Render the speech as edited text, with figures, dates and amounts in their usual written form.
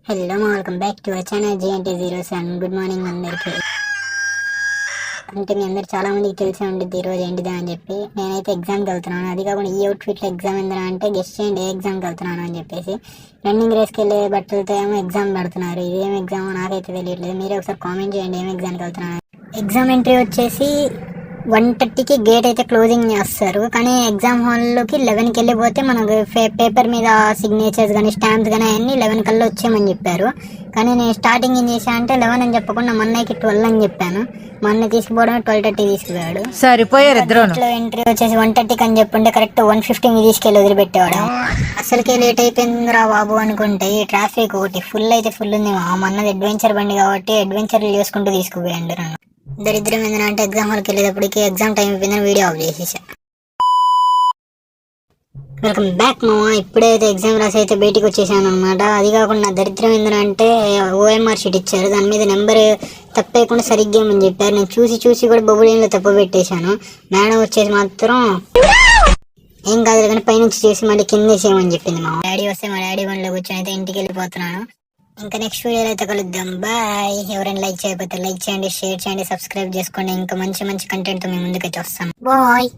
Hello welcome back to our channel JNT07. Good morning అందరికి. అంటే మీ అందరు చాలా మందికి తెలిసే ఉంటుంది ఈరోజు ఏంటిదా అని చెప్పి. నేనైతే ఎగ్జామ్కి వెళ్తున్నాను. అది కాకుండా ఈ అవుట్ఫిట్లో ఎగ్జామ్ ఏందా అంటే గెస్ట్ చేయండి ఏ ఎగ్జామ్కి వెళ్తున్నాను అని చెప్పేసి. రన్నింగ్ రేస్కి వెళ్ళే బట్టలతో ఏమో ఎగ్జామ్ పెడుతున్నారు. ఇదేం ఎగ్జామో నాకైతే తెలియట్లేదు. మీరే ఒకసారి కామెంట్ చేయండి ఏం ఎగ్జామ్కి వెళ్తున్నాను. ఎగ్జామ్ ఎంట్రీ వచ్చేసి 1:30కి గేట్ అయితే క్లోజింగ్ చేస్తారు. కానీ ఎగ్జామ్ హాల్లోకి 11కి వెళ్ళిపోతే మనకు పేపర్ మీద సిగ్నేచర్స్ కానీ స్టాంప్స్ కానీ అన్నీ 11 కల్లా వచ్చేయమని చెప్పారు. కానీ నేను స్టార్టింగ్ ఏం చేశాను అంటే 11 అని చెప్పకుండా మా అన్నయ్యకి 12 అని చెప్పాను. మా అన్నయ్య తీసుకుపోవడం 12:30 తీసుకుపోయాడు. సరిపోయారు ఇద్దరు. ఎంట్రీ వచ్చేసి 1:30కి అని చెప్పుంటే కరెక్ట్ 1:15 తీసుకెళ్ళి వదిలిపెట్టేవాడు. అసలుకే లేట్ అయిపోయిందిరా బాబు అనుకుంటే ఈ ట్రాఫిక్ ఒకటి ఫుల్ అయితే ఫుల్ ఉంది. మా అన్నది అడ్వెంచర్ బండి కాబట్టి అడ్వెంచర్లు చేసుకుంటూ తీసుకుపోయాడు నన్ను. దరిద్రం ఏంటంటే ఎగ్జామ్ హాల్కి వెళ్ళేటప్పటికి ఎగ్జామ్ టైం అయిపోయిందని వీడియో ఆఫ్ చేసేసా. వెల్కమ్ బ్యాక్ మామ. ఇప్పుడైతే ఎగ్జామ్ రాసి అయితే బయటికి వచ్చేసాను అనమాట. అది కాకుండా దరిద్రం ఏంటంటే OMR షీట్ ఇచ్చారు. దాని మీద నెంబర్ తప్పేయకుండా సరిగ్గా ఏమని చెప్పారు. నేను చూసి కూడా బొబ్బులేంలో తప్పు పెట్టేశాను. మేడం వచ్చేసి మాత్రం ఏం కాదు కానీ పైనుంచి చేసి మళ్ళీ కింద వేసేయమని చెప్పింది. మా డాడీ వస్తే మా డాడీ బండిలో కూర్చొని అయితే ఇంటికి వెళ్ళిపోతున్నాను. ఇంకా నెక్స్ట్ వీడియోలో అయితే కలుద్దాం. బాయ్. ఎవరైనా లైక్ చేయకపోతే లైక్ చేయండి, షేర్ చేయండి, సబ్స్క్రైబ్ చేసుకోండి. ఇంకా మంచి కంటెంట్తో మేము ముందుకైతే వస్తాం. బాయ్.